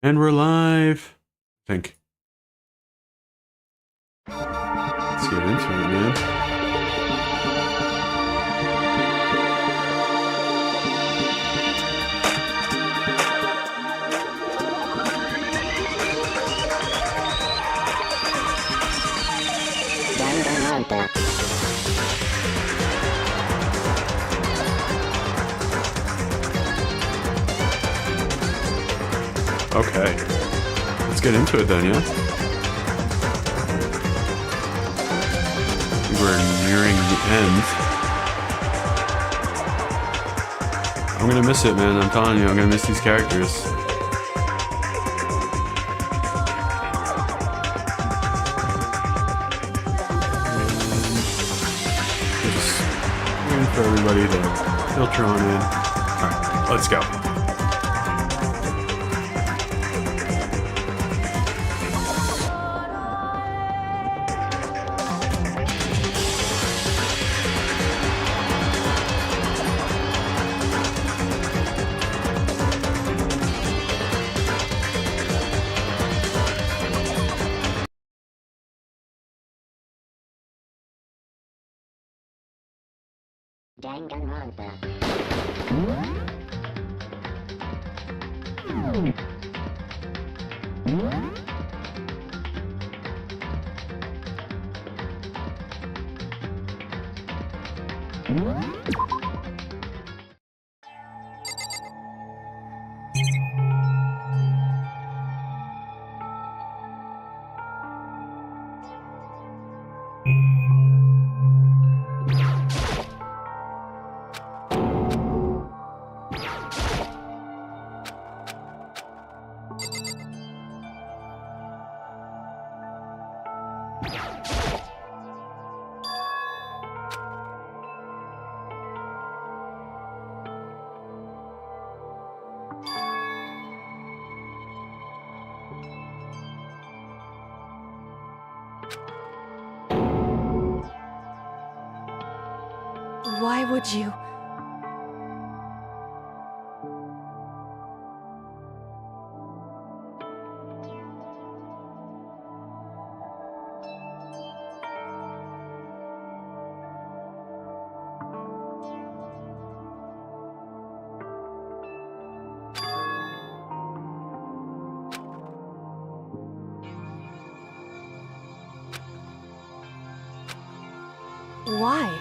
And we're live. I think. Let's get into it, man. Danganronpa. Okay. Let's get into it then, yeah? We're nearing the end. I'm gonna miss it, man. I'm telling you, I'm gonna miss these characters. Just waiting for everybody to filter on in. Alright, let's go. Danganronpa. Why would you? Why?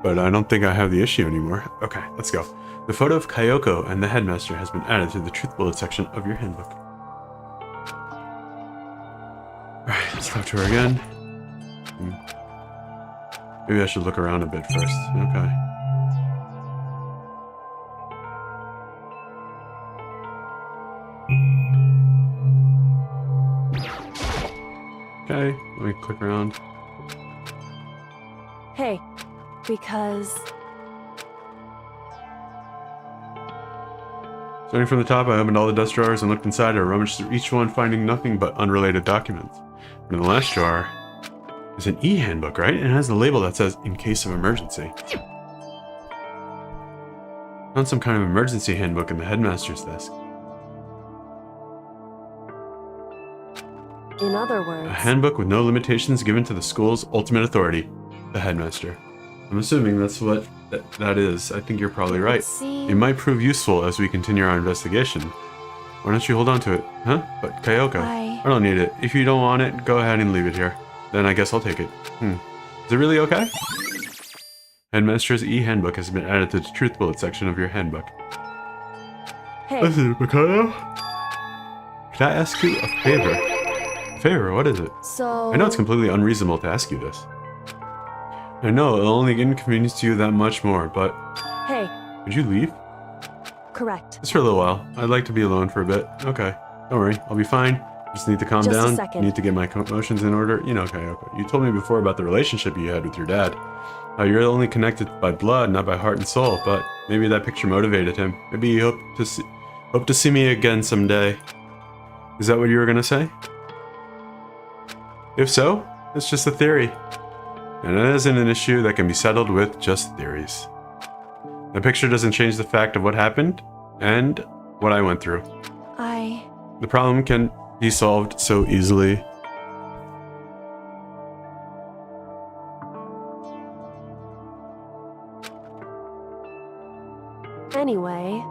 but I don't think I have the issue anymore. Okay, let's go. The photo of Kyoko and the headmaster has been added to the truth bullet section of your handbook. Alright, let's talk to her again. Maybe I should look around a bit first. Okay. Okay, let me click around. Hey, because... Starting from the top, I opened all the desk drawers and looked inside. I rummaged through each one, finding nothing but unrelated documents. But in the last drawer is an e-handbook, right? And it has the label that says, in case of emergency. Found some kind of emergency handbook in the headmaster's desk. In other words... A handbook with no limitations given to the school's ultimate authority, the headmaster. I'm assuming that's what that is. I think you're probably right. See... It might prove useful as we continue our investigation. Why don't you hold on to it? Huh? But Kyoko, I don't need it. If you don't want it, go ahead and leave it here. Then I guess I'll take it. Is it really okay? Headmaster's e-handbook has been added to the truth bullet section of your handbook. Hey. Listen, Mikado? Can I ask you a favor? A favor? What is it? So... I know it's completely unreasonable to ask you this. I know it'll only inconvenience you that much more, but... Hey. Would you leave? Correct. Just for a little while. I'd like to be alone for a bit. Okay. Don't worry. I'll be fine. Just need to calm Just down. a second. Need to get my emotions in order. You know, Kyoko. You told me before about the relationship you had with your dad. How you're only connected by blood, not by heart and soul, but maybe that picture motivated him. Maybe he hoped to see me again someday. Is that what you were gonna say? If so, it's just a theory. And it isn't an issue that can be settled with just theories. The picture doesn't change the fact of what happened and what I went through. The problem can be solved so easily. Anyway...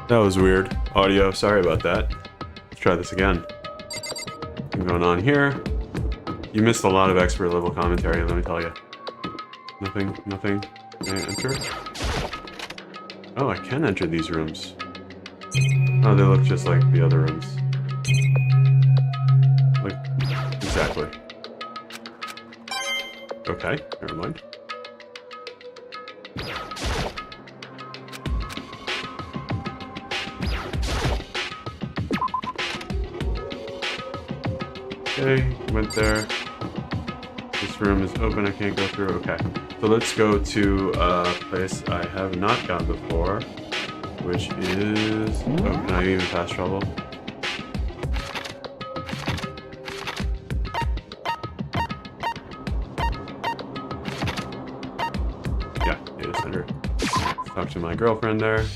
That was weird. Audio, sorry about that. Let's try this again. What's going on here? You missed a lot of expert level commentary, let me tell you. Nothing. Can I enter? Oh, I can enter these rooms. Oh, they look just like the other rooms. Like, exactly. Okay, never mind. Okay, went there. This room is open, I can't go through. Okay, so let's go to a place I have not gone before, which is... Oh, can I even fast travel? Yeah, data center. Let's talk to my girlfriend there.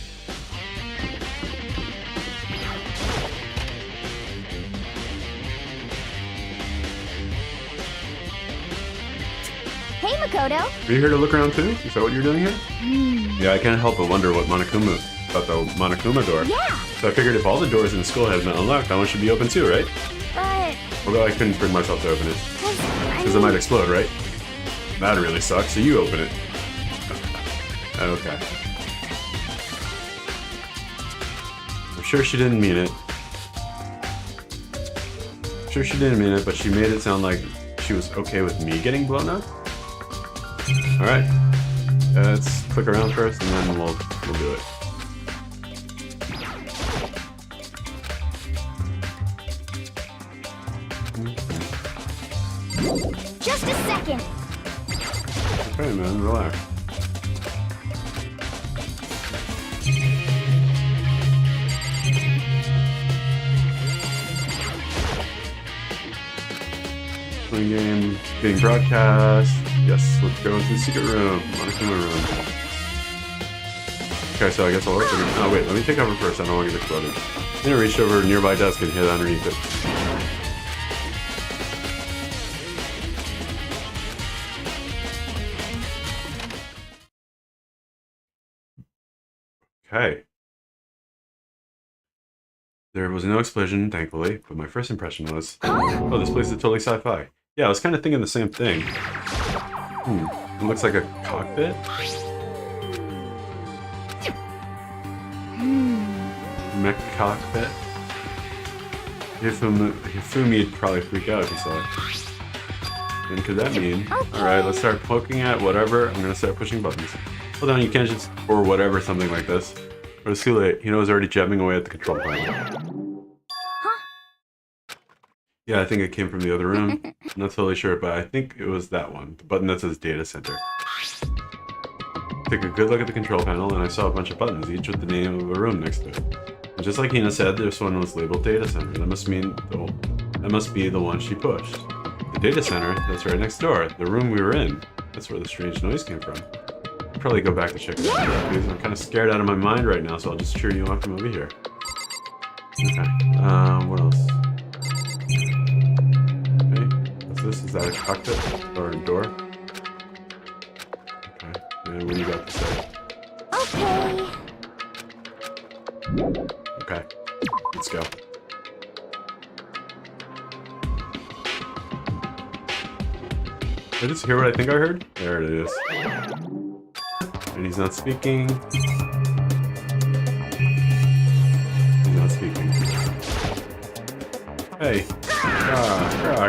Hey, Makoto! Are you here to look around too? Is that what you're doing here? Yeah, I can't help but wonder about the Monokuma door. Yeah! So I figured if all the doors in the school had been unlocked, that one should be open too, right? But... Although I couldn't bring myself to open it. Because it might explode, right? That'd really suck, so you open it. Okay. I'm sure she didn't mean it. But she made it sound like she was okay with me getting blown up. Alright. Let's click around first and then we'll do it. Just a second! Okay, man, relax. Playing game, being broadcast. Yes, let's go into the secret room. Monokuma room. Okay, so I guess I'll open it. Oh wait, let me take cover first. I don't want to get exploded. I'm gonna reach over a nearby desk and hit underneath it. Okay. There was no explosion, thankfully, but my first impression was, oh, this place is totally sci-fi. Yeah, I was kind of thinking the same thing. It looks like a cockpit. Mech cockpit. Hifumi'd probably freak out if he saw it. And could that mean? Alright, let's start poking at whatever. I'm gonna start pushing buttons. Hold on, you can't just... Or whatever, something like this. But it's too late. He knows already jabbing away at the control panel. Yeah, I think it came from the other room. I'm not totally sure, but I think it was that one. The button that says data center. Took a good look at the control panel and I saw a bunch of buttons, each with the name of a room next to it. And just like Hina said, this one was labeled Data Center. That must be the one she pushed. The Data Center, that's right next door. The room we were in. That's where the strange noise came from. I'll probably go back to check that out, please. I'm kind of scared out of my mind right now, so I'll just cheer you on from over here. Okay. What else? Okay. What's this? Is that a cockpit? Or a door? Okay. And what do you got to say? Okay. Okay. Let's go. Did I just hear what I think I heard? There it is. And he's not speaking. He's not speaking. Hey.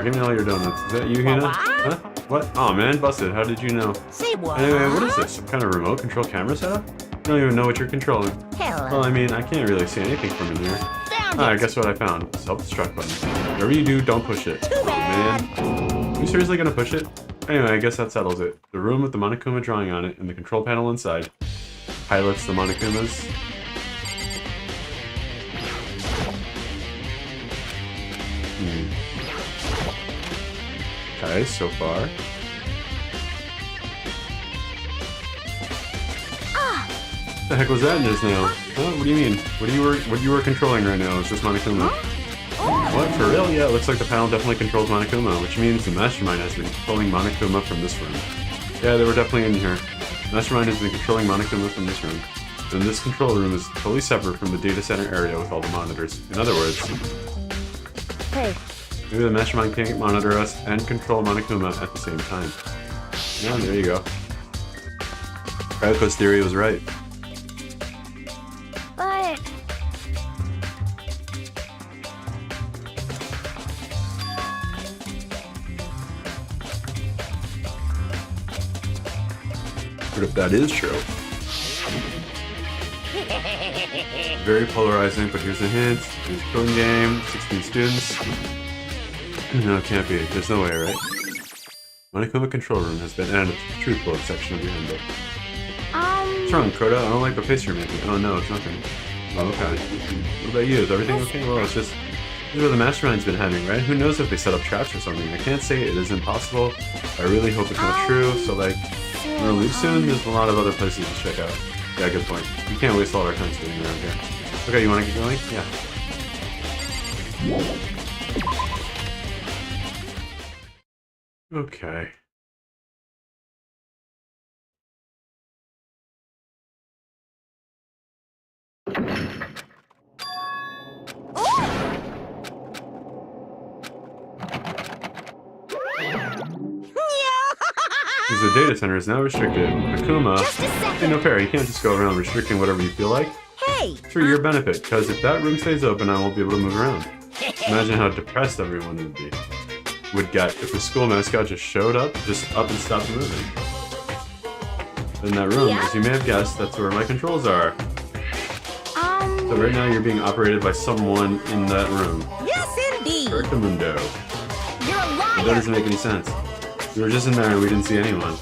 Give me all your donuts. Is that you, Hina? Huh? What? Oh man, busted. How did you know? Say what? Anyway, what is this? Some kind of remote control camera setup? I don't even know what you're controlling. Hello. Well, I mean, I can't really see anything from in here. Found Ah, it. guess what I found? Self-destruct button. Whatever you do, don't push it. Too bad. Man. Are you seriously gonna push it? Anyway, I guess that settles it. The room with the Monokuma drawing on it and the control panel inside pilots the Monokumas. Okay, so far. What the heck was that just now? Huh? What do you mean? What you were controlling right now? Is this Monokuma? What? For real? Yeah, it looks like the panel definitely controls Monokuma, which means the Mastermind has been controlling Monokuma from this room. Yeah, they were definitely in here. Mastermind has been controlling Monokuma from this room. And this control room is totally separate from the data center area with all the monitors. In other words, Hey, maybe the Mastermind can't monitor us and control Monokuma at the same time. Yeah, there you go. Kaioko's theory was right. But But if that is true... Very polarizing, but here's a hint. Here's a coding game, 16 students. No, it can't be. There's no way, right? Monokuma control room has been added to the truth bullet section of your handbook. What's wrong, Crota? I don't like the face you're making. Oh no, it's nothing. Oh, okay. What about you? Is everything okay? Well, it's just... This is where the Mastermind's been heading, right? Who knows if they set up traps or something? I can't say it is impossible. I really hope it's not true, so like... We're gonna leave soon, there's a lot of other places to check out. Yeah, good point. We can't waste all our time sitting around here. Okay, you wanna get going? Yeah. Okay. Because the data center is now restricted. Akuma, just a second. hey, no fair, you can't just go around restricting whatever you feel like. Hey. It's for your benefit, because if that room stays open, I won't be able to move around. Imagine how depressed everyone would get if the school mascot just showed up, just up and stopped moving. In that room, as you may have guessed, that's where my controls are. So right now you're being operated by someone in that room. Yes, indeed. Mundo. You're a That liar. doesn't make any sense. We were just in there and we didn't see anyone.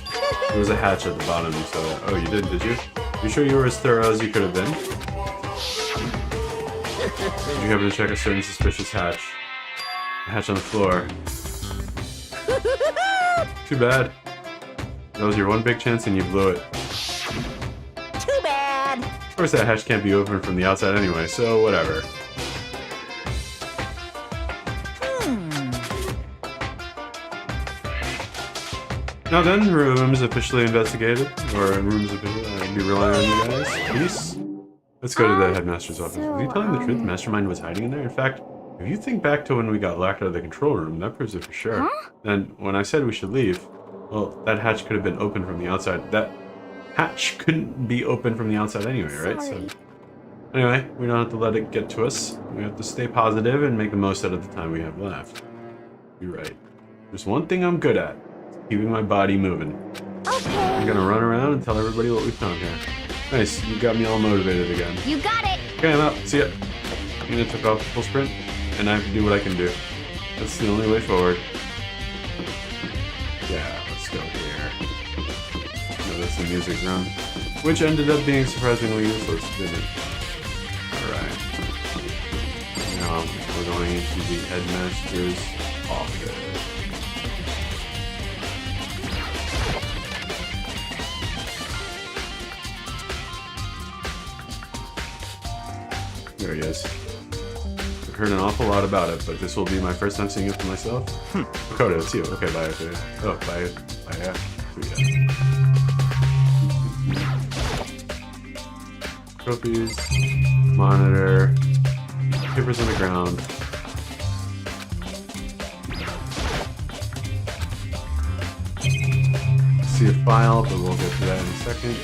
There was a hatch at the bottom, so... Oh, you did you? You sure you were as thorough as you could have been? Did you happen to check a certain suspicious hatch? A hatch on the floor. Too bad. That was your one big chance and you blew it. Too bad. Of course that hatch can't be opened from the outside anyway, so whatever. Now then, room is officially investigated, or room is officially, I'll be relying on you guys. Peace. Let's go to the headmaster's office. Was he telling the truth? Mastermind was hiding in there? In fact, if you think back to when we got locked out of the control room, that proves it for sure. Then, when I said we should leave, well, that hatch could have been open from the outside. That hatch couldn't be open from the outside anyway, right? So, anyway, we don't have to let it get to us. We have to stay positive and make the most out of the time we have left. You're right. There's one thing I'm good at. Keeping my body moving. Okay. I'm gonna run around and tell everybody what we found here. Nice, you got me all motivated again. You got it. Okay, I'm out. See ya. Gina took off full sprint, and I have to do what I can do. That's the only way forward. Yeah, let's go here. No, that's the music run. which ended up being surprisingly useless, didn't it? Alright. Now we're going into the headmaster's office. There he is. I've heard an awful lot about it, but this will be my first time seeing it for myself. Makoto, it's you. Okay, bye. Okay. Oh, bye. Bye. Yeah. Trophies, monitor, papers on the ground. See a file, but we'll get to that in a second.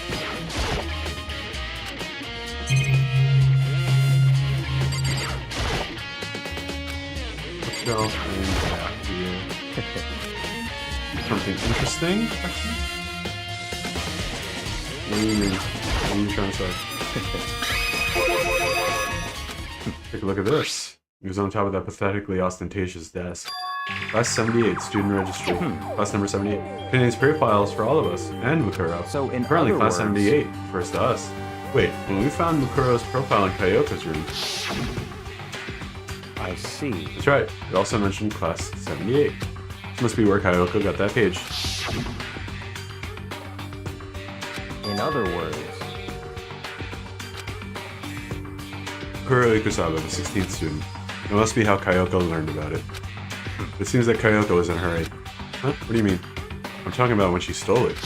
Bookshelf and back here. Something interesting? What do you mean? What are you trying to say? Take a look at this. He was on top of that pathetically ostentatious desk. Class 78, student registry. Class number 78. Contains profiles for all of us, and Mukuro. So in currently other class words... 78, first to us. Wait, when we found Mukuro's profile in Kyoko's room. I see. That's right, it also mentioned class 78. This must be where Kyoko got that page. In other words... Mukuro Ikusawa, the 16th student. It must be how Kyoko learned about it. It seems that Kyoko was in a hurry. Huh? What do you mean? I'm talking about when she stole it.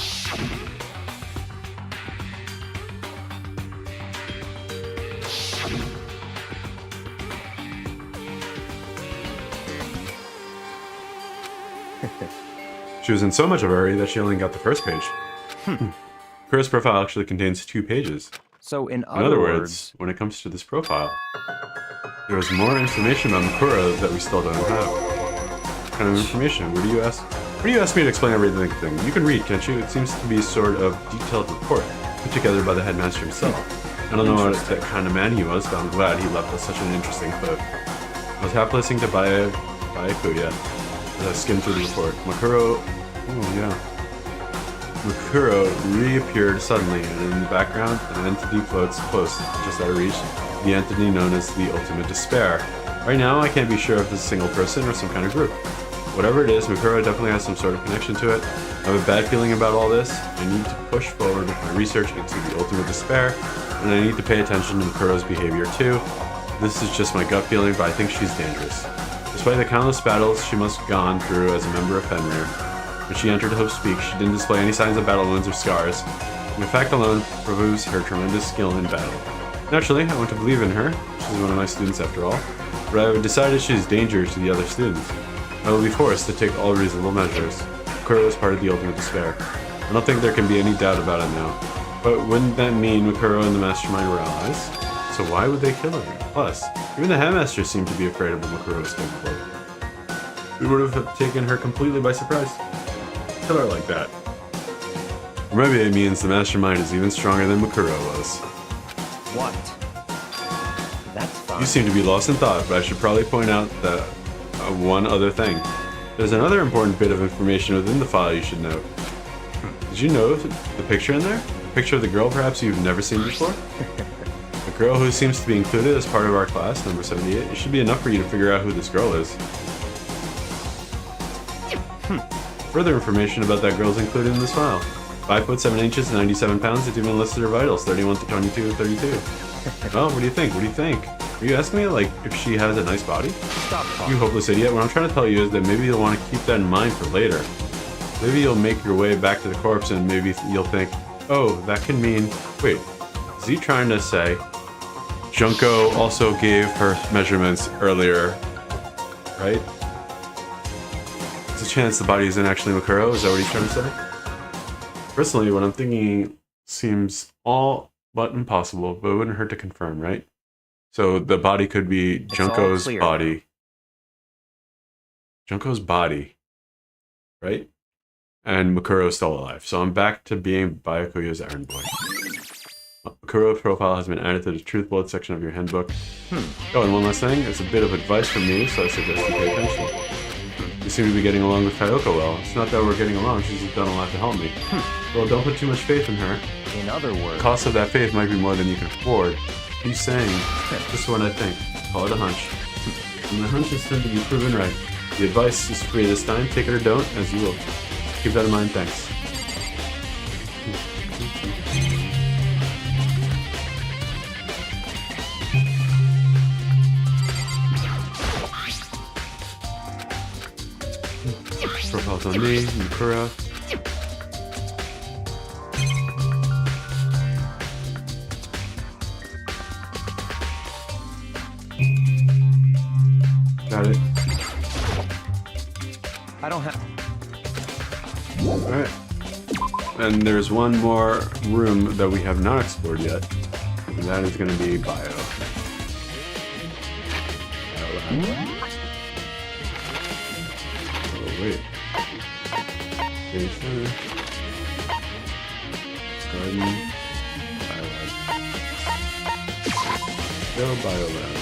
She was in so much of a hurry that she only got the first page. Kuro's profile actually contains 2 pages. So in In other words, when it comes to this profile, there is more information about Mukuro that we still don't have. What kind of information? What do you ask? What do you ask me to explain everything? You can read, can't you? It seems to be sort of detailed report put together by the headmaster himself. I don't know what kind of man he was, but I'm glad he left us such an interesting book. I was half listening to Byakuya as I skimmed through the report. Mukuro reappeared suddenly, and in the background, an entity floats close, just out of reach. The entity known as the Ultimate Despair. Right now, I can't be sure if it's a single person or some kind of group. Whatever it is, Mukuro definitely has some sort of connection to it. I have a bad feeling about all this. I need to push forward with my research into the Ultimate Despair, and I need to pay attention to Mukuro's behavior too. This is just my gut feeling, but I think she's dangerous. Despite the countless battles she must have gone through as a member of Fenrir, when she entered Hope's Peak, she didn't display any signs of battle wounds or scars. And the fact alone proves her tremendous skill in battle. Naturally, I want to believe in her. She's one of my students after all. But I have decided she's a danger to the other students. I will be forced to take all reasonable measures. Mukuro is part of the Ultimate Despair. I don't think there can be any doubt about it now. But wouldn't that mean Mukuro and the Mastermind were allies? So why would they kill her? Plus, even the headmaster seemed to be afraid of what Mukuro was capable of. We would have taken her completely by surprise. Kill her like that. Or maybe it means the Mastermind is even stronger than Mukuro was. What? That's fine. You seem to be lost in thought, but I should probably point out that one other thing. There's another important bit of information within the file you should know. Did you know the picture in there? A picture of the girl perhaps you've never seen before? A girl who seems to be included as part of our class, number 78. It should be enough for you to figure out who this girl is. Further information about that girl is included in this file. 5 foot 7 inches, 97 pounds. It's even listed her vitals, 31 to 22, 32. Oh, what do you think? What do you think? Are you asking me, like, if she has a nice body? Stop talking. You hopeless idiot. What I'm trying to tell you is that maybe you'll want to keep that in mind for later. Maybe you'll make your way back to the corpse and maybe you'll think, oh, that can mean... Wait, is he trying to say Junko also gave her measurements earlier, right? There's a chance the body isn't actually Mukuro, is that what he's trying to say? Personally, what I'm thinking seems all but impossible, but it wouldn't hurt to confirm, right? So the body could be Junko's body. Junko's body, right? And Mukuro is still alive. So I'm back to being Byakuya's errand boy. Mukuro's profile has been added to the Truth Bullet section of your handbook. Oh, and one last thing. It's a bit of advice from me, so I suggest you pay attention. You seem to be getting along with Kyoko well. It's not that we're getting along, she's done a lot to help me. Well, don't put too much faith in her. In other The words, cost of that faith might be more than you can afford. He's saying, this is what I think. Call it a hunch. And the hunches tend to be proven right. The advice is free this time. Take it or don't, as you will. Keep that in mind. Thanks. Profiles on me, Mukura. Got it. I don't have. Alright. And there's one more room that we have not explored yet. And that is going to be Bio. Oh, wait. Data center. Garden. Biolab. Go Biolab.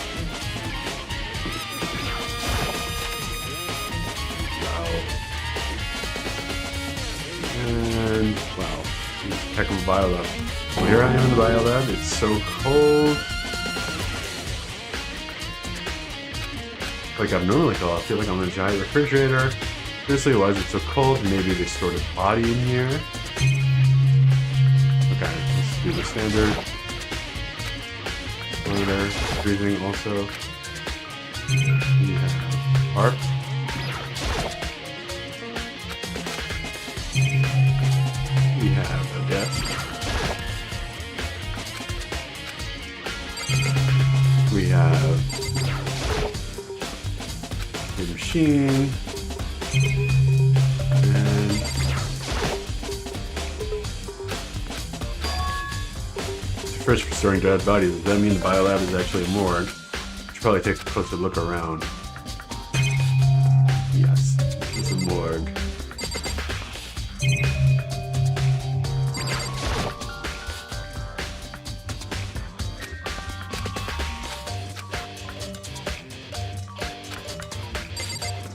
And wow, heck of a biolab. So here I am in the biolab. It's so cold. Like abnormally cold. I feel like I'm in a giant refrigerator. Seriously, why is it so cold? Maybe they stored a body in here. Okay, let's do the standard. Monitor, breathing also. Yeah. Arc. We have a desk. We have a machine. And fridge for storing dead bodies. Does that mean the biolab is actually a morgue? Should probably take a closer look around. Yes, it's a morgue.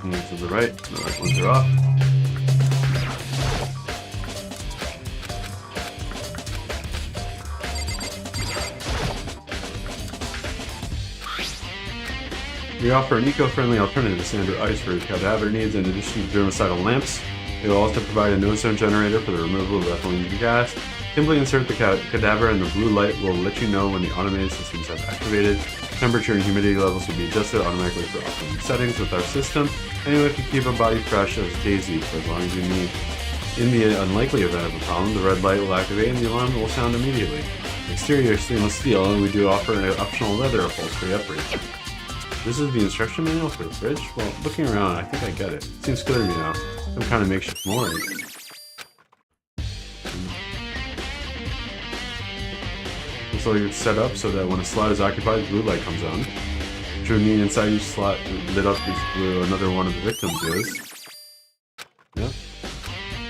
And to the right ones are off. We offer an eco-friendly alternative to standard ice for cadaver needs. In addition to germicidal lamps, they will also provide a no-zone generator for the removal of ethylene gas. Simply insert the cadaver and the blue light will let you know when the automated systems have activated. Temperature and humidity levels will be adjusted automatically for optimum settings with our system. Anyone can keep a body fresh as Daisy for as long as you need. In the unlikely event of a problem, the red light will activate and the alarm will sound immediately. Exterior stainless steel, and we do offer an optional leather upholstery upgrade. This is the instruction manual for the fridge? Well, looking around, I think I get it. Seems clear to me now. Some kind of makeshift mooring. Looks like it's set up so that when a slot is occupied, blue light comes on. Which would mean inside each slot lit up is blue, another one of the victims is. Yep.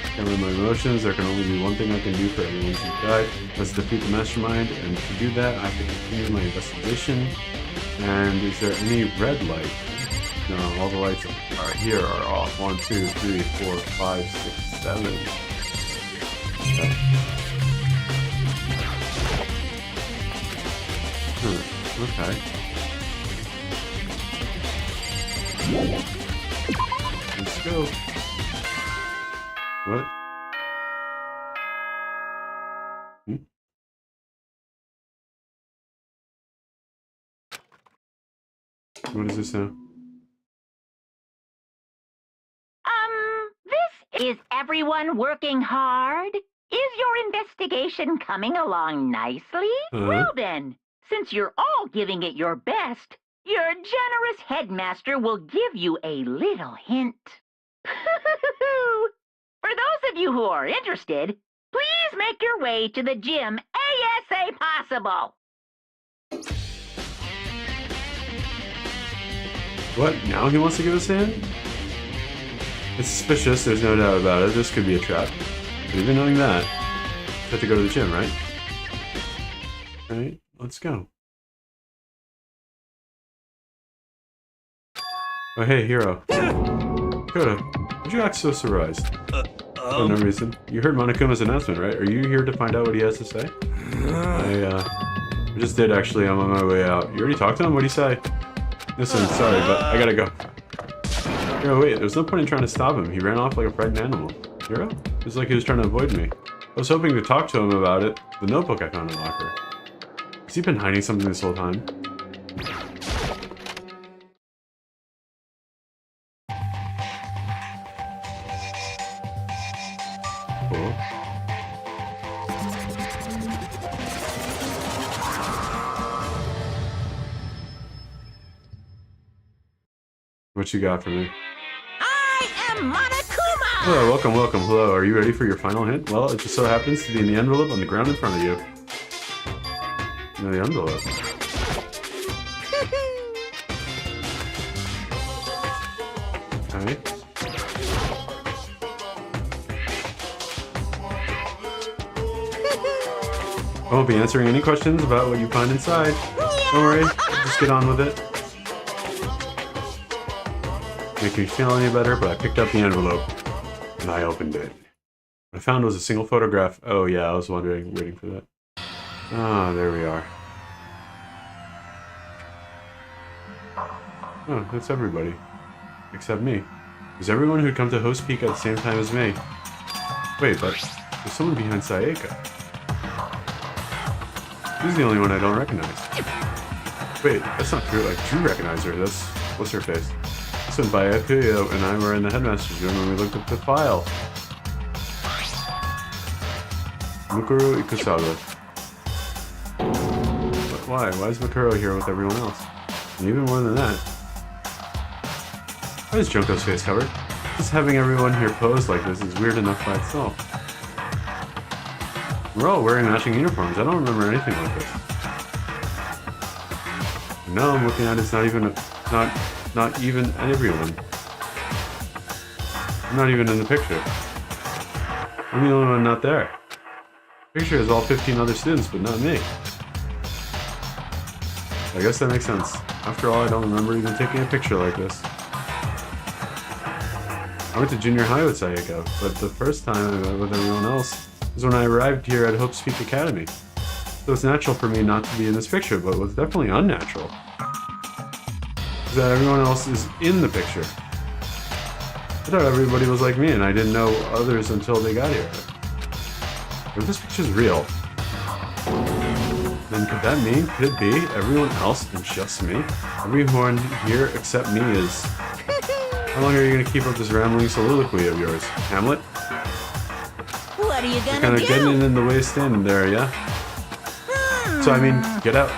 Can't read my emotions, there can only be one thing I can do for everyone who died. That's defeat the mastermind, and to do that, I have to continue my investigation. And is there any red light? No, all the lights are here are off. 1, 2, 3, 4, 5, 6, 7. Okay. Okay. Let's go. What? What is this now? This is everyone working hard? Is your investigation coming along nicely? Well then, since you're all giving it your best, your generous headmaster will give you a little hint. For those of you who are interested, please make your way to the gym ASA possible. What? Now he wants to give us a hand? It's suspicious, there's no doubt about it. This could be a trap. But even knowing that, you have to go to the gym, right? Alright, let's go. Oh hey, Hero. Dakota, why'd you act so surprised? For no reason. You heard Monokuma's announcement, right? Are you here to find out what he has to say? I just did actually. I'm on my way out. You already talked to him? What'd he say? Listen, sorry, but I gotta go. Yo, wait, there's no point in trying to stop him. He ran off like a frightened animal. Hero? It's like he was trying to avoid me. I was hoping to talk to him about it. The notebook I found in the locker. Has he been hiding something this whole time? Cool. What you got for me? I am Monokuma! Hello, welcome, welcome. Hello, are you ready for your final hint? Well, it just so happens to be in the envelope on the ground in front of you. No, the envelope. Okay. I won't be answering any questions about what you find inside. Don't worry, just get on with it. Make me feel any better, but I picked up the envelope and I opened it. What I found was a single photograph. Oh yeah, I was waiting for that. Ah, there we are. Oh, that's everybody. Except me. There's everyone who'd come to Host Peak at the same time as me. Wait, but there's someone behind Sayaka. She's the only one I don't recognize. Wait, that's not true. I do recognize her. That's... what's her face? This one by Akuyo and I were in the headmaster's room when we looked up the file. Mukuro Ikusawa. But why? Why is Mukuro here with everyone else? And even more than that. Why is Junko's face covered? Just having everyone here pose like this is weird enough by itself. We're all wearing matching uniforms. I don't remember anything like this. No, I'm looking at it's not even everyone. I'm not even in the picture. I'm the only one not there. The picture has all 15 other students, but not me. I guess that makes sense. After all, I don't remember even taking a picture like this. I went to junior high with Sayako, but the first time I went with everyone else was when I arrived here at Hope's Peak Academy. So it's natural for me not to be in this picture, but what's definitely unnatural is that everyone else is in the picture. I thought everybody was like me and I didn't know others until they got here. If this picture's real, then could it be everyone else and just me? Everyone here except me is... How long are you going to keep up this rambling soliloquy of yours, Hamlet? What are you gonna Kind of do? getting in the way standing there, yeah? So, I mean, get out.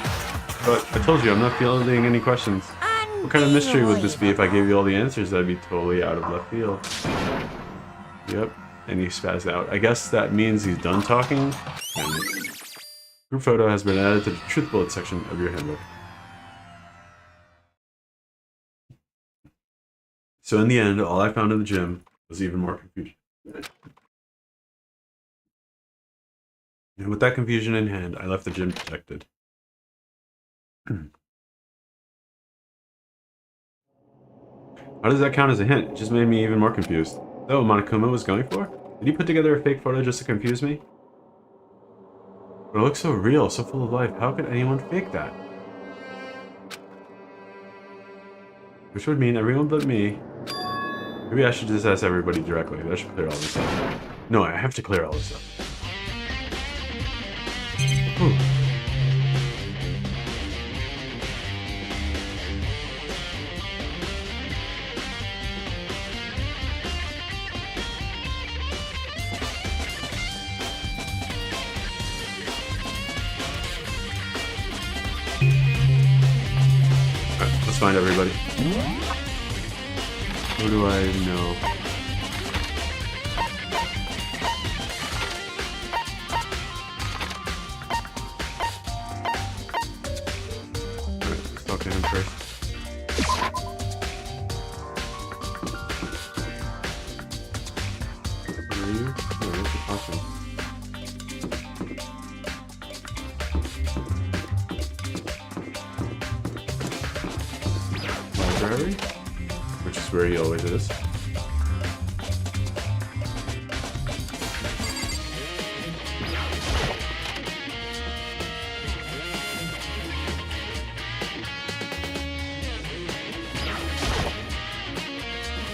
But I told you, I'm not fielding any questions. What kind of mystery would this be if I gave you all the answers? That'd be totally out of left field. Yep, and he spazzed out. I guess that means he's done talking. And group photo has been added to the truth bullet section of your handbook. So in the end, all I found in the gym was even more confusion. And with that confusion in hand, I left the gym protected. How does that count as a hint? It just made me even more confused. Is that what Monokuma was going for? Did he put together a fake photo just to confuse me? But it looks so real, so full of life. How could anyone fake that? Which would mean everyone but me. Maybe I should just ask everybody directly. That should clear all this up. No, I have to clear all this up. Whew. Alright, let's find everybody. Who do I know? Alright, let's talk to him first. Where are you? Oh, there's the costume. Library? Which is where he always is.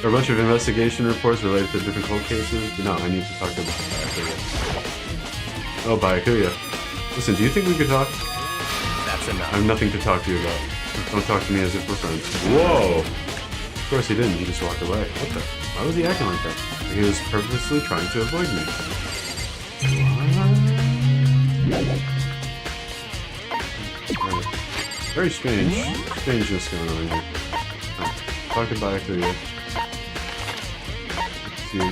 Or a bunch of investigation reports related to different cold cases. But no, I need to talk to Byakuya. Oh, Byakuya. Listen, do you think we could talk? That's enough. I have nothing to talk to you about. Don't talk to me as if we're friends. Whoa! Of course he didn't, he just walked away. What the? Why was he acting like that? He was purposely trying to avoid me. What? Very strange. Strangeness going on here. Talk to Byakuya. Let's see. No.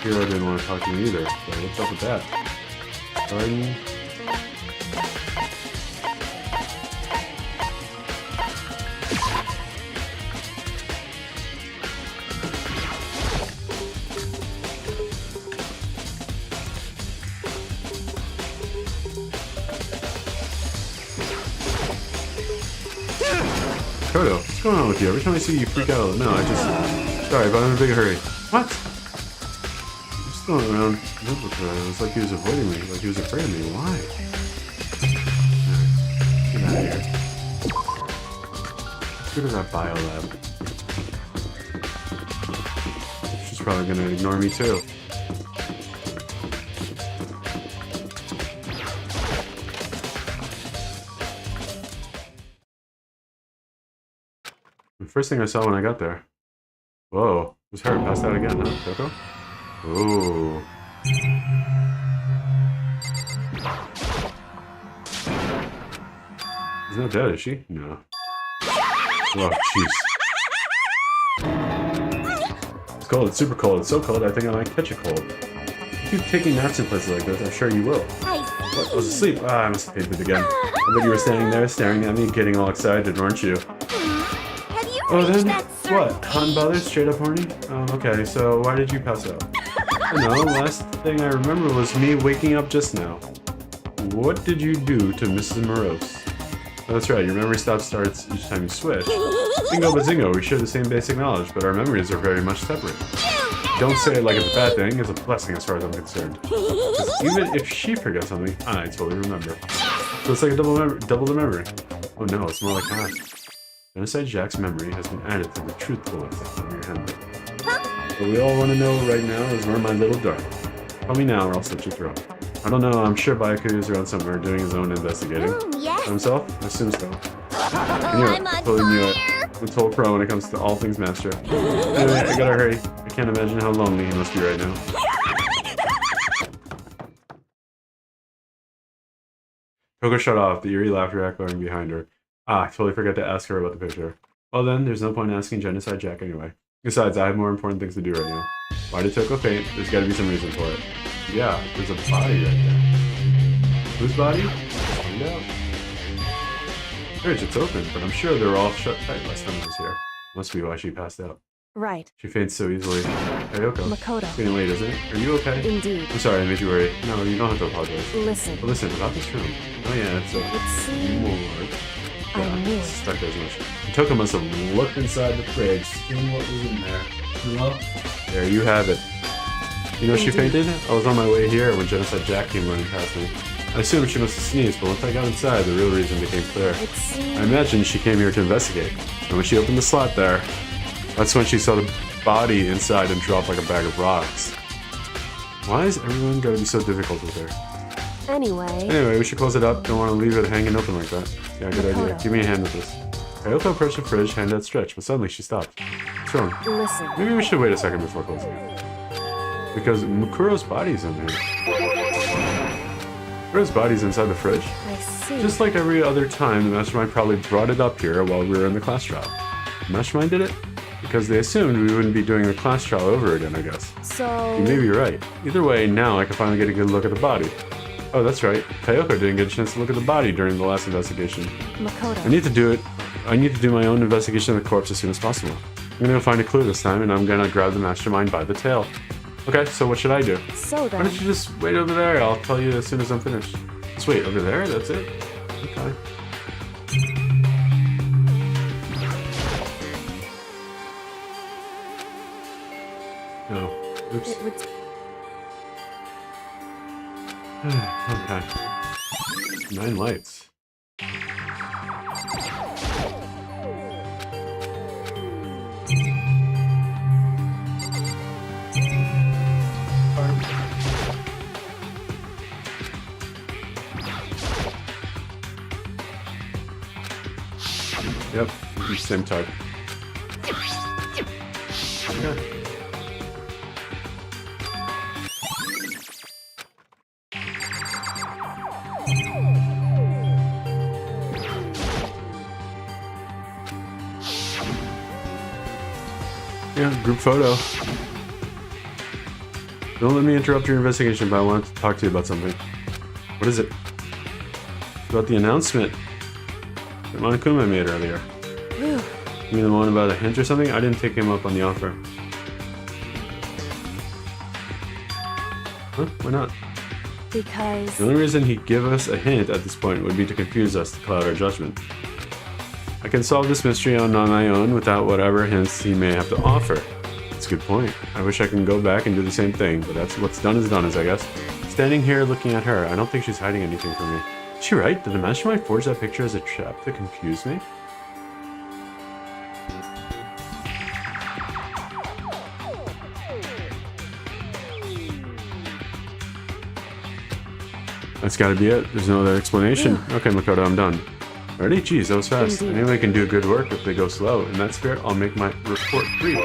Hero didn't want to talk to me either, so what's up with that? Garden. Kodo, what's going on with you? Every time I see you freak out. No, I just... Sorry, but I'm in a big hurry. What? I'm just going around. It was like he was avoiding me, like he was afraid of me. Why? Get out of here. Let's go to that bio lab. She's probably gonna ignore me too. The first thing I saw when I got there. Whoa, was her passed out again, huh, Coco? Ooh. She's not dead, is she? No. Oh, jeez. It's cold, it's super cold, it's so cold I think I might catch a cold. If you keep taking naps in places like this, I'm sure you will. What? I was asleep. Ah, I must have paid it again. I bet you were standing there staring at me, getting all excited, weren't you? Oh, then what? Hot bothered, straight up horny? Okay, so why did you pass out? No, last thing I remember was me waking up just now. What did you do to Mrs. Morose? Oh, that's right, your memory starts each time you switch. Bingo bazingo, we share the same basic knowledge, but our memories are very much separate. Don't say it like it's a bad thing, it's a blessing as far as I'm concerned. Even if she forgets something, I totally remember. So it's like a double the memory. Oh no, it's more like half. Genocide Jack's memory has been added to the truth bullet on your handbook. What we all want to know right now is where my little dark. Tell me now or I'll slit your throat. I don't know, I'm sure Byakuya is around somewhere doing his own investigating. Yes. Himself? I assume so. I knew it. Totally knew it. The total pro when it comes to all things master. Anyway, I gotta hurry. I can't imagine how lonely he must be right now. Coco shut off, the eerie laughter echoing behind her. Ah, I totally forgot to ask her about the picture. Well then, there's no point in asking Genocide Jack anyway. Besides, I have more important things to do right now. Why did Toko faint? There's gotta be some reason for it. Yeah, there's a body right there. Whose body? Let's find out. Fridge, it's open, but I'm sure they were all shut tight last time I was here. Must be why she passed out. Right. She faints so easily. Ayoko. Makoto. It's getting late, isn't it? Are you okay? Indeed. I'm sorry, I made you worry. No, you don't have to apologize. Listen. But listen, about this room. Oh yeah, it's a morgue. I knew it. Stuck there as much. Toko must have looked inside the fridge, seen what was in there. Well, there you have it. You know she fainted? I was on my way here when Genocide Jack came running past me. I assumed she must have sneezed, but once I got inside, the real reason became clear. I imagine she came here to investigate. And when she opened the slot there, that's when she saw the body inside and drop like a bag of rocks. Why is everyone gotta be so difficult with her? Anyway, we should close it up. Don't want to leave it hanging open like that. Yeah, good idea. Give me a hand with this. Ayoko approached the fridge, hand outstretched, but suddenly she stopped. What's wrong? Listen. Maybe we should wait a second before closing it. Because Mukuro's body's in here. Mukuro's body's inside the fridge. I see. Just like every other time, the Mastermind probably brought it up here while we were in the class trial. The Mastermind did it? Because they assumed we wouldn't be doing the class trial over again, I guess. So... You may be right. Either way, now I can finally get a good look at the body. Oh, that's right. Kayoko didn't get a chance to look at the body during the last investigation. Makoto. I need to do it. I need to do my own investigation of the corpse as soon as possible. I'm gonna go find a clue this time, and I'm gonna grab the Mastermind by the tail. Okay, so what should I do? So then... Why don't you just wait over there? I'll tell you as soon as I'm finished. Just wait over there? That's it? Okay. Oh, oops. It would... Okay. 9 lights. Yep, same type. Okay. Yeah, group photo. Don't let me interrupt your investigation, but I wanted to talk to you about something. What is it? About the announcement that Monokuma made earlier. Whew. You mean the one about a hint or something? I didn't take him up on the offer. Huh? Why not? Because... The only reason he'd give us a hint at this point would be to confuse us to cloud our judgment. I can solve this mystery on my own without whatever hints he may have to offer. That's a good point. I wish I can go back and do the same thing, but that's what's done is done, I guess. Standing here looking at her, I don't think she's hiding anything from me. Is she right? Did the mastermind forge that picture as a trap to confuse me? That's gotta be it. There's no other explanation. Okay, Makoto, I'm done. Ready? Jeez, that was fast. Indeed. Anybody can do good work if they go slow. In that spirit, I'll make my report brief.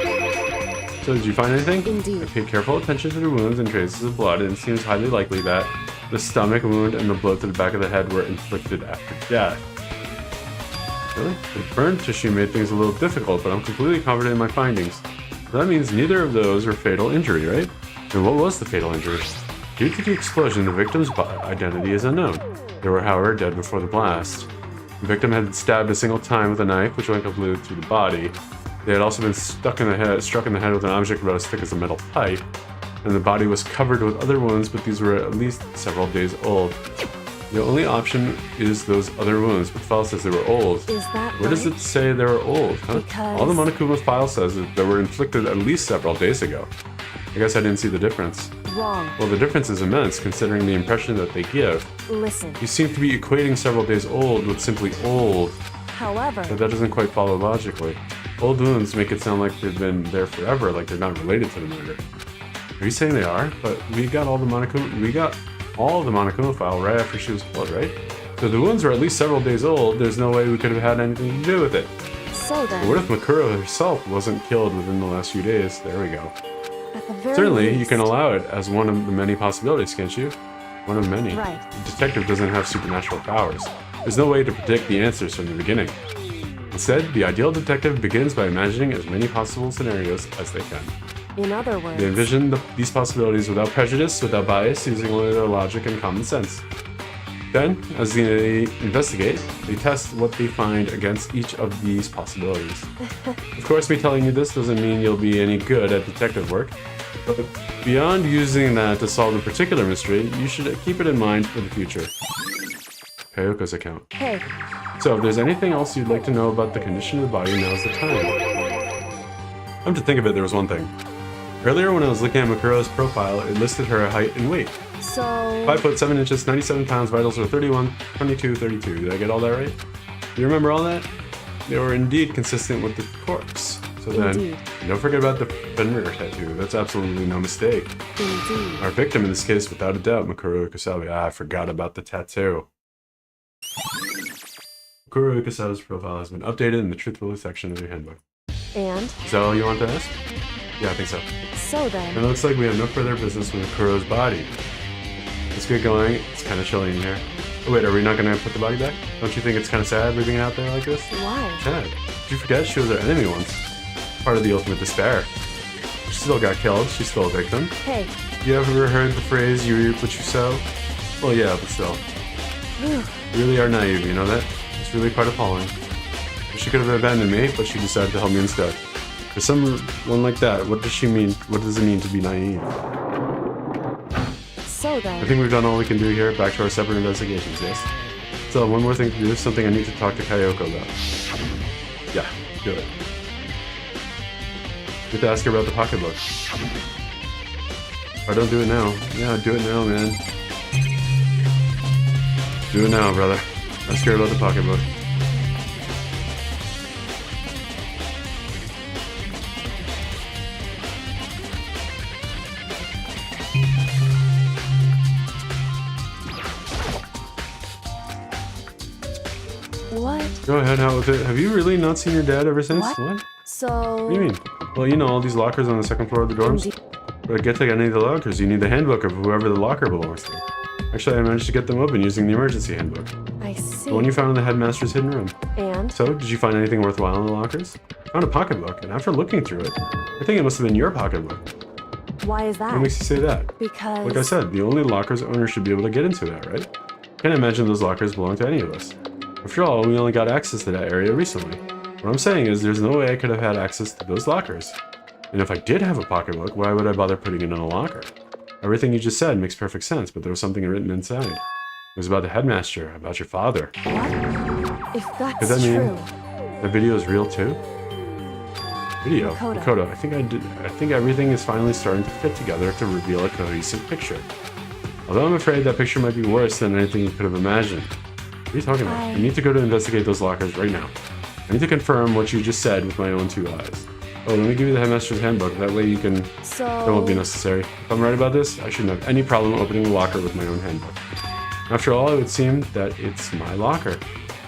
So, did you find anything? Indeed. I paid careful attention to the wounds and traces of blood, and it seems highly likely that the stomach wound and the blow to the back of the head were inflicted after death. Really? The burn tissue made things a little difficult, but I'm completely confident in my findings. So that means neither of those were fatal injury, right? And what was the fatal injury? Due to the explosion, the victim's identity is unknown. They were, however, dead before the blast. The victim had stabbed a single time with a knife, which went completely through the body. They had also been struck in the head with an object about as thick as a metal pipe, and the body was covered with other wounds, but these were at least several days old. The only option is those other wounds, but the file says they were old. Is that Where does right? it say they were old, huh? Because- All the Monokuma's file says that they were inflicted at least several days ago. I guess I didn't see the difference. Wrong. Well, the difference is immense, considering the impression that they give. Listen. You seem to be equating several days old with simply old, However... but that doesn't quite follow logically. Old wounds make it sound like they've been there forever, like they're not related to the murder. Are you saying they are? But we got all the Monokuma file right after she was killed, right? So if the wounds were at least several days old, there's no way we could have had anything to do with it. So then... But what if Makuro herself wasn't killed within the last few days? There we go. At the very Certainly, least... you can allow it as one of the many possibilities, can't you? One of many. Right. The detective doesn't have supernatural powers. There's no way to predict the answers from the beginning. Instead, the ideal detective begins by imagining as many possible scenarios as they can. In other words... They envision these possibilities without prejudice, without bias, using only their logic and common sense. Then, as they investigate, they test what they find against each of these possibilities. Of course, me telling you this doesn't mean you'll be any good at detective work, but beyond using that to solve a particular mystery, you should keep it in mind for the future. Kayoko's account. Hey, So, if there's anything else you'd like to know about the condition of the body, now's the time. Come to think of it, there was one thing. Earlier when I was looking at Makuro's profile, it listed her height and weight. so... 5 foot 7 inches, 97 pounds, vitals were 31, 22, 32. Did I get all that right? Do you remember all that? They were indeed consistent with the corpse. So then, Indeed. don't forget about the fenrir tattoo. That's absolutely no mistake. Indeed. Our victim in this case, without a doubt, Makuro Ikusawa. I forgot about the tattoo. Makuro Ikusawa's profile has been updated in the truthful section of your handbook. And... Is that all you want to ask? Yeah, I think so. so And then... it looks like we have no further business with Kuro's body. Let's get going. It's kind of chilly in here. Oh, wait, are we not going to put the body back? Don't you think it's kind of sad leaving it out there like this? Why? Sad. Did you forget she was our enemy once? Part of the ultimate despair. She still got killed. She's still a victim. Hey. You ever heard the phrase, you reap what you sow? Well, yeah, but still. Phew. You really are naive, you know that? It's really quite appalling. She could have abandoned me, but she decided to help me instead. For someone like that, what does she mean? What does it mean to be naive? So I then... think we've done all we can do here. Back to our separate investigations, yes? So, one more thing to do. Something I need to talk to Kayoko about. Yeah, do it. You have to ask her about the pocketbook. Or don't do it now. Yeah, do it now, man. Do it now, brother. Ask her about the pocketbook. What? Go ahead, out with it. Have you really not seen your dad ever since? What? So... What do you mean? Well, you know, all these lockers on the second floor of the dorms. Indeed. But to get to any of the lockers, you need the handbook of whoever the locker belongs to. Actually, I managed to get them open using the emergency handbook. I see. The one you found in the headmaster's hidden room. And? So, did you find anything worthwhile in the lockers? I found a pocketbook, and after looking through it, I think it must have been your pocketbook. Why is that? What makes you say that? Because... Like I said, the only locker's owner should be able to get into that, right? Can't imagine those lockers belong to any of us. After all, we only got access to that area recently. What I'm saying is there's no way I could have had access to those lockers. And if I did have a pocketbook, why would I bother putting it in a locker? Everything you just said makes perfect sense, but there was something written inside. It was about the headmaster, about your father. What? If that's Could that mean true... the video is real too? Video. Makoto. I think everything is finally starting to fit together to reveal a cohesive picture. Although I'm afraid that picture might be worse than anything you could have imagined. What are you talking about? I need to go to investigate those lockers right now. I need to confirm what you just said with my own two eyes. Oh, let me give you the headmaster's handbook. That way you can... So... That won't be necessary. If I'm right about this, I shouldn't have any problem opening the locker with my own handbook. After all, it would seem that it's my locker.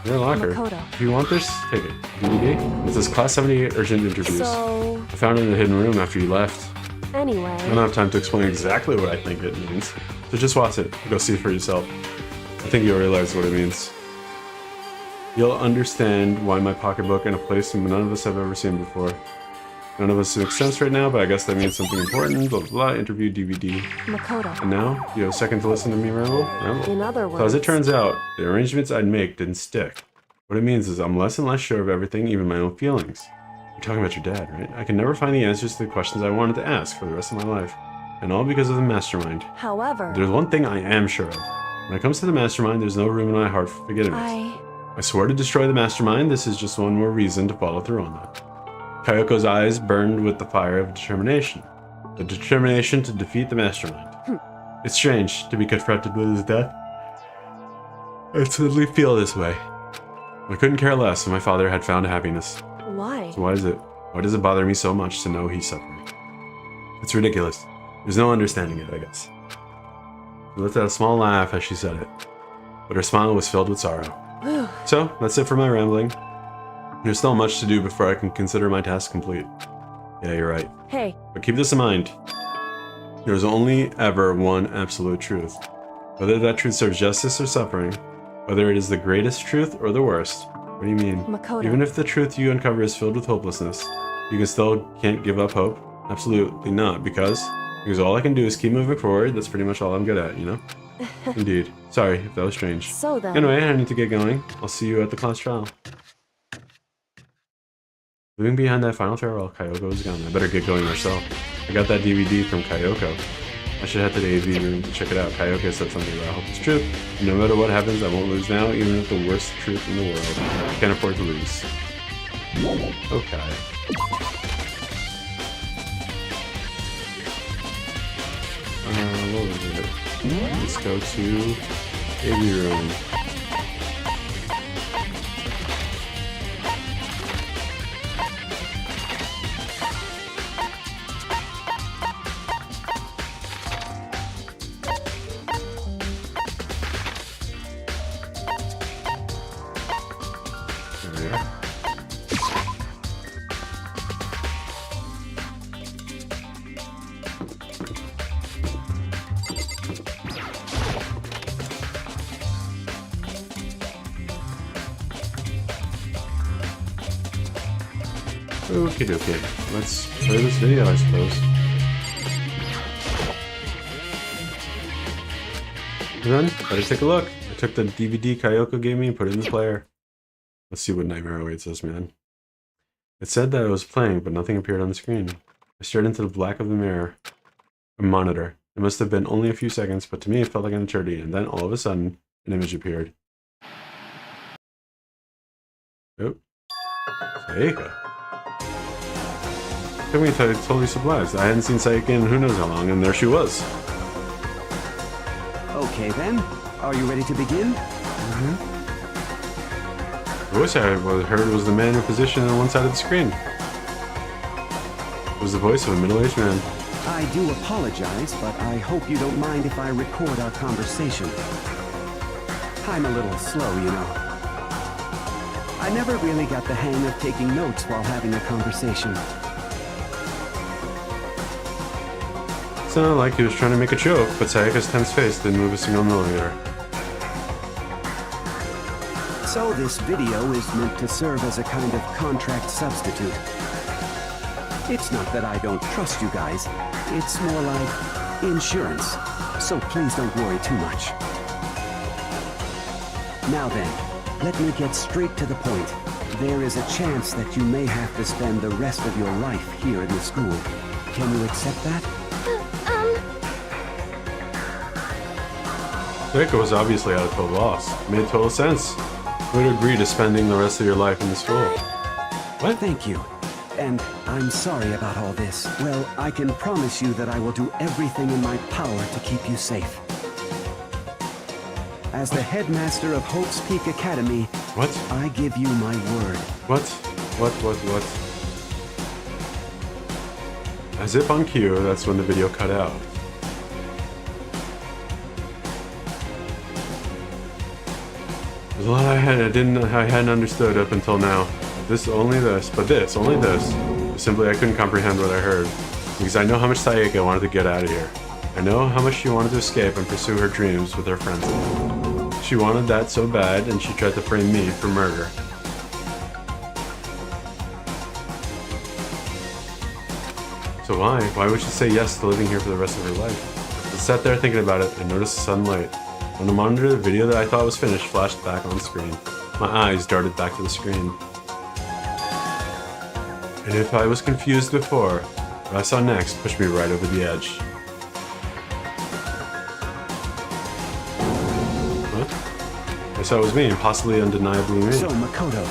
Your locker. Makoto. If you want this, take it. DVD? It says Class 78 Urgent Interviews. So... I found it in the hidden room after you left. Anyway... I don't have time to explain exactly what I think it means. So just watch it. Go see it for yourself. I think you'll realize what it means. You'll understand why my pocketbook in a place none of us have ever seen before. None of us makes sense right now, but I guess that means something important. Blah, blah, blah. Interview DVD. Makoto. And now, you have a second to listen to me ramble? In other words... So as it turns out, the arrangements I'd make didn't stick. What it means is I'm less and less sure of everything, even my own feelings. You're talking about your dad, right? I can never find the answers to the questions I wanted to ask for the rest of my life. And all because of the mastermind. However... There's one thing I am sure of. When it comes to the mastermind, there's no room in my heart for forgiveness. I swore to destroy the mastermind. This is just one more reason to follow through on that. Kayoko's eyes burned with the fire of determination. The determination to defeat the mastermind. It's strange to be confronted with his death. I suddenly feel this way. I couldn't care less if my father had found happiness. Why? So why does it bother me so much to know he's suffering? It's ridiculous. There's no understanding it, I guess. She let out a small laugh as she said it, but her smile was filled with sorrow. So, that's it for my rambling. There's still much to do before I can consider my task complete. Yeah, you're right. Hey. But keep this in mind. There's only ever one absolute truth. Whether that truth serves justice or suffering, whether it is the greatest truth or the worst. What do you mean? Makoto. Even if the truth you uncover is filled with hopelessness, you can't give up hope? Absolutely not, because all I can do is keep moving forward. That's pretty much all I'm good at, you know? Indeed. Sorry if that was strange. So then... Anyway, I need to get going. I'll see you at the class trial. Leaving behind that final farewell, Kyoko is gone. I better get going myself. I got that DVD from Kyoko. I should head to the AV room to check it out. Kyoko said something about hope is truth. And no matter what happens, I won't lose now, even if the worst truth in the world. I can't afford to lose. Okay. What was it? Let's go to AV room. There we are. Okie dokie. Let's play this video, I suppose. Then, better take a look. I took the DVD Kyoko gave me and put it in the player. Let's see what nightmare awaits us, man. It said that it was playing, but nothing appeared on the screen. I stared into the black of the mirror. A monitor. It must have been only a few seconds, but to me it felt like an eternity, and then all of a sudden, an image appeared. Oh. Saika. Took me totally surprised. I hadn't seen Saika in who knows how long, and there she was. Okay then, are you ready to begin? The voice I heard was the man in position on one side of the screen. It was the voice of a middle-aged man. I do apologize, but I hope you don't mind if I record our conversation. I'm a little slow, you know. never really got the hang of taking notes while having a conversation. Sounded like he was trying to make a joke, but Sayaka's tense face didn't move a single millimeter. So this video is meant to serve as a kind of contract substitute. It's not that I don't trust you guys. It's more like insurance. So please don't worry too much. Now then, let me get straight to the point. There is a chance that you may have to spend the rest of your life here in the school. Can you accept that? Sayaka was obviously at a total loss. It made total sense. Who would agree to spending the rest of your life in the school? What? Thank you. And I'm sorry about all this. Well, I can promise you that I will do everything in my power to keep you safe. As the headmaster of Hope's Peak Academy, What? I give you my word. What? What? As if on cue, that's when the video cut out. There's a lot I hadn't understood up until now. Only this. Simply I couldn't comprehend what I heard. Because I know how much Sayaka wanted to get out of here. I know how much she wanted to escape and pursue her dreams with her friends. She wanted that so bad, and she tried to frame me for murder. So why? Why would she say yes to living here for the rest of her life? I sat there thinking about it and noticed the sunlight. On the monitor, the video that I thought was finished flashed back on screen. My eyes darted back to the screen. And if I was confused before, what I saw next pushed me right over the edge. What? I saw it was me, and possibly undeniably me. So, Makoto,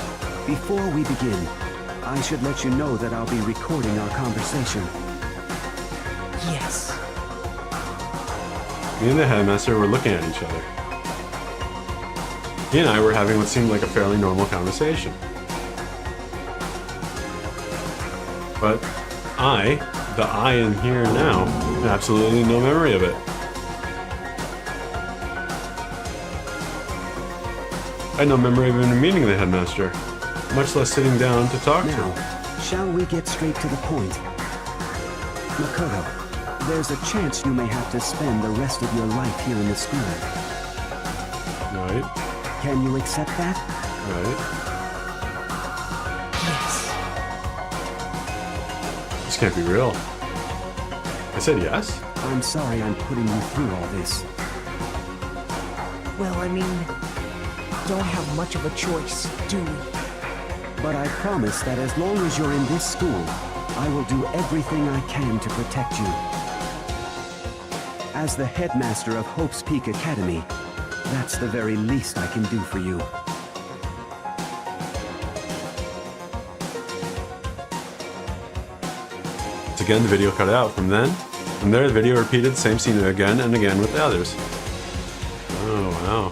before we begin, I should let you know that I'll be recording our conversation. Yes. Me and the headmaster were looking at each other. He and I were having what seemed like a fairly normal conversation. But the I in here now, had absolutely no memory of it. I had no memory of even meeting the headmaster, much less sitting down to talk to him. Now, shall we get straight to the point? Makoto, there's a chance you may have to spend the rest of your life here in the school. Right, Can you accept that? right. Yes. This can't be real. I said yes? I'm sorry I'm putting you through all this. Well, I mean, don't have much of a choice, do we? But I promise that as long as you're in this school, I will do everything I can to protect you. As the headmaster of Hope's Peak Academy, that's the very least I can do for you. Once again, the video cut out. From there, the video repeated the same scene again and again with the others. Oh, wow.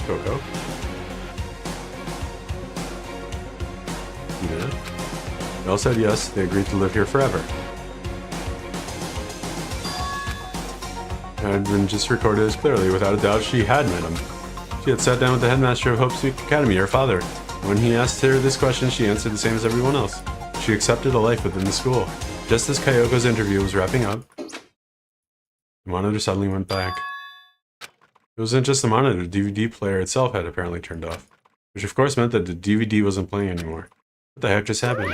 Coco. Yeah. They all said yes, they agreed to live here forever. Had been just recorded as clearly. Without a doubt, she had met him. She had sat down with the headmaster of Hope's Peak Academy, her father. When he asked her this question, she answered the same as everyone else. She accepted a life within the school. Just as Kyoko's interview was wrapping up, the monitor suddenly went back. It wasn't just the monitor, the DVD player itself had apparently turned off. Which of course meant that the DVD wasn't playing anymore. What the heck just happened?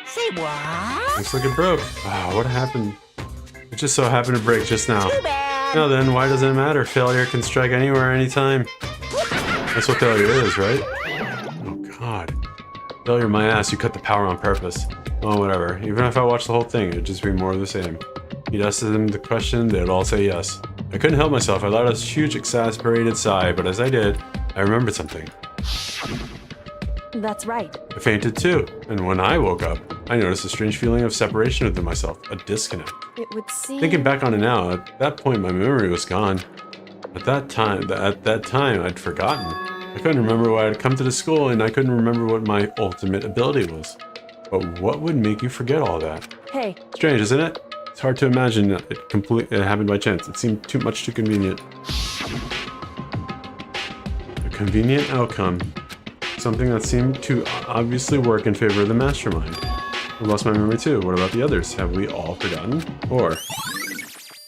Say what? Looks like it broke. Wow, what happened? It just so happened to break just now. Too bad. Now then, why does it matter? Failure can strike anywhere, anytime. That's what failure is, right? Oh god. Failure my ass, you cut the power on purpose. Oh, whatever. Even if I watched the whole thing, it'd just be more of the same. He'd ask them the question, they'd all say yes. I couldn't help myself. I let out a huge exasperated sigh, but as I did, I remembered something. That's right. I fainted too, and when I woke up, I noticed a strange feeling of separation within myself, a disconnect. It would seem... Thinking back on it now, at that point my memory was gone. At that time, I'd forgotten. I couldn't remember why I'd come to the school, and I couldn't remember what my ultimate ability was. But what would make you forget all that? Hey, Strange, isn't it? It's hard to imagine that it happened by chance. It seemed too convenient. A convenient outcome. Something that seemed to obviously work in favor of the mastermind. I lost my memory too. What about the others? Have we all forgotten? Or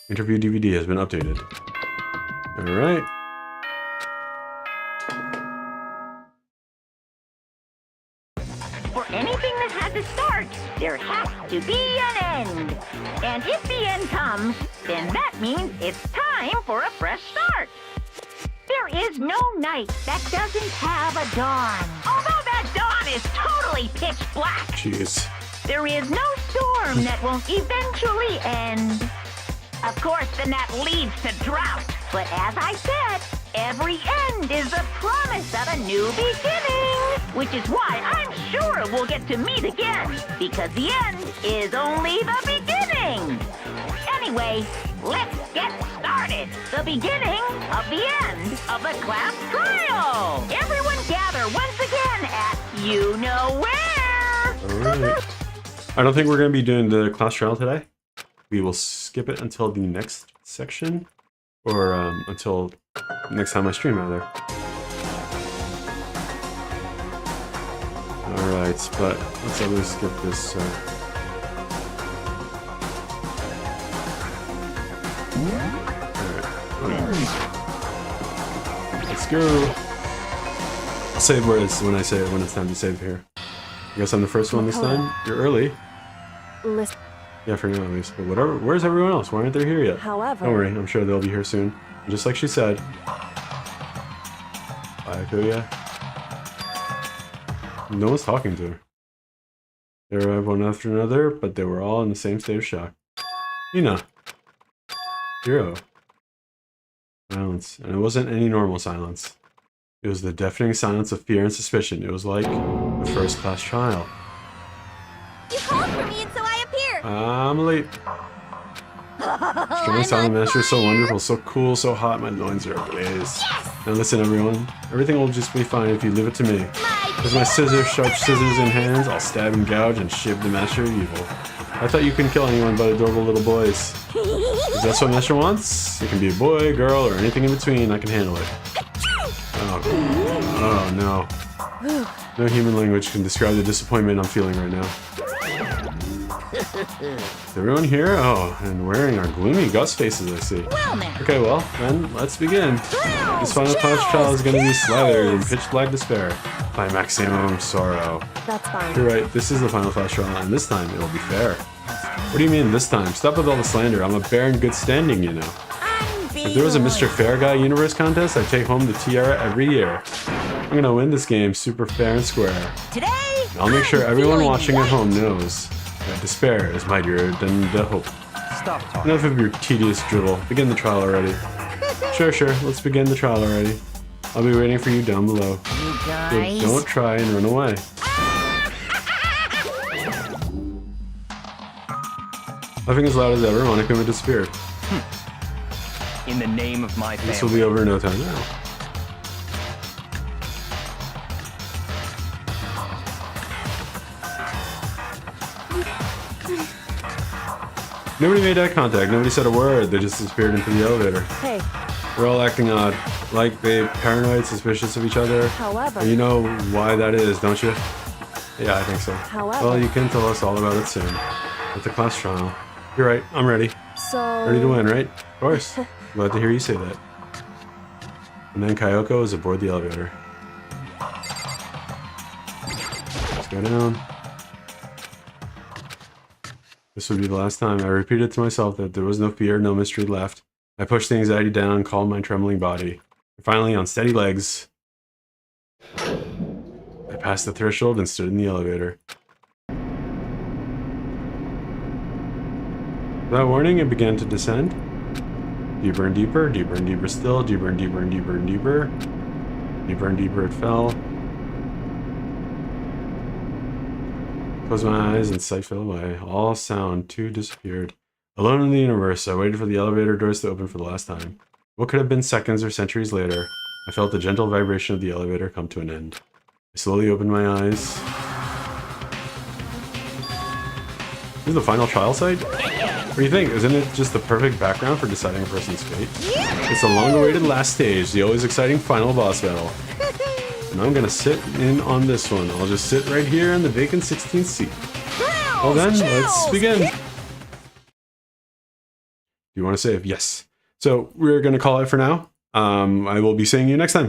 interview DVD has been updated. Alright. For anything that has a start, there has to be an end. And if the end comes, then that means it's time for a fresh start. There is no night that doesn't have a dawn. Although that dawn is totally pitch black. Jeez. There is no storm that won't eventually end. Of course, then that leads to drought. But as I said, every end is a promise of a new beginning. Which is why I'm sure we'll get to meet again. Because the end is only the beginning. Anyway, let's get started. The beginning of the end of the class trial. Everyone gather once again at you know where. Alright. I don't think we're going to be doing the class trial today. We will skip it until the next section. Or until next time I stream, rather. Alright, but let's at least skip this. Let's go. I'll save words when I say it when it's time to save here. I guess I'm the first one this time. You're early. Listen. Yeah, for now at least. But whatever. Where's everyone else? Why aren't they here yet? However, Don't worry. I'm sure they'll be here soon. And just like she said. Bye, Akuya. No one's talking to her. They arrived one after another, but they were all in the same state of shock. Ina. Hero. Silence. And it wasn't any normal silence. It was the deafening silence of fear and suspicion. It was like the first class trial. You called for me and so I appeared. I'm late. Strong silent master is so wonderful, so cool, so hot, my loins are ablaze. Yes! Now listen everyone, everything will just be fine if you leave it to me. With my sharp scissors in hands, I'll stab and gouge and shiv the master of evil. I thought you couldn't kill anyone but adorable little boys. If that's what master wants, it can be a boy, girl, or anything in between, I can handle it. Oh no. No human language can describe the disappointment I'm feeling right now. Is everyone here? Oh, and wearing our gloomy gust faces, I see. Well now. Okay, well, then, let's begin. This final class trial is going to be slathered in pitch black despair by maximum sorrow. that's fine. You're right, this is the final class trial, and this time it'll be fair. What do you mean, this time? Stop with all the slander. I'm a bear in good standing, you know. If there was a Mr. Fair Guy Universe contest, I'd take home the tiara every year. I'm going to win this game super fair and square. Today, And I'll make sure everyone watching at home knows that despair is mightier than the hope. Stop talking. Enough of your tedious drivel. Begin the trial already. Sure, let's begin the trial already. I'll be waiting for you down below. you So guys. don't try and run away. Laughing as loud as ever, Monokuma disappeared. In the name of my This will family. be over in no time now. Nobody made eye contact, nobody said a word, they just disappeared into the elevator. Hey, We're all acting odd, like they paranoid, suspicious of each other. however, And you know why that is, don't you? Yeah, I think so. However- Well, you can tell us all about it soon. At the class trial. You're right, I'm ready. so... Ready to win, right? Of course. Glad to hear you say that. And then Kyoko is aboard the elevator. Let's go down. This would be the last time. I repeated to myself that there was no fear, no mystery left. I pushed the anxiety down, calmed my trembling body. And finally, on steady legs, I passed the threshold and stood in the elevator. Without warning, it began to descend. Deeper and deeper, deeper and deeper still, deeper and deeper and deeper and deeper. Deeper and deeper it fell. Closed my eyes and sight fell away. All sound too disappeared. Alone in the universe, I waited for the elevator doors to open for the last time. What could have been seconds or centuries later, I felt the gentle vibration of the elevator come to an end. I slowly opened my eyes. This is the final trial site? What do you think? Isn't it just the perfect background for deciding a person's fate? It's the long-awaited last stage, the always exciting final boss battle. And I'm gonna sit in on this one. I'll just sit right here in the vacant 16th seat. Well then, let's begin. Do you want to save? Yes. So we're gonna call it for now. I will be seeing you next time.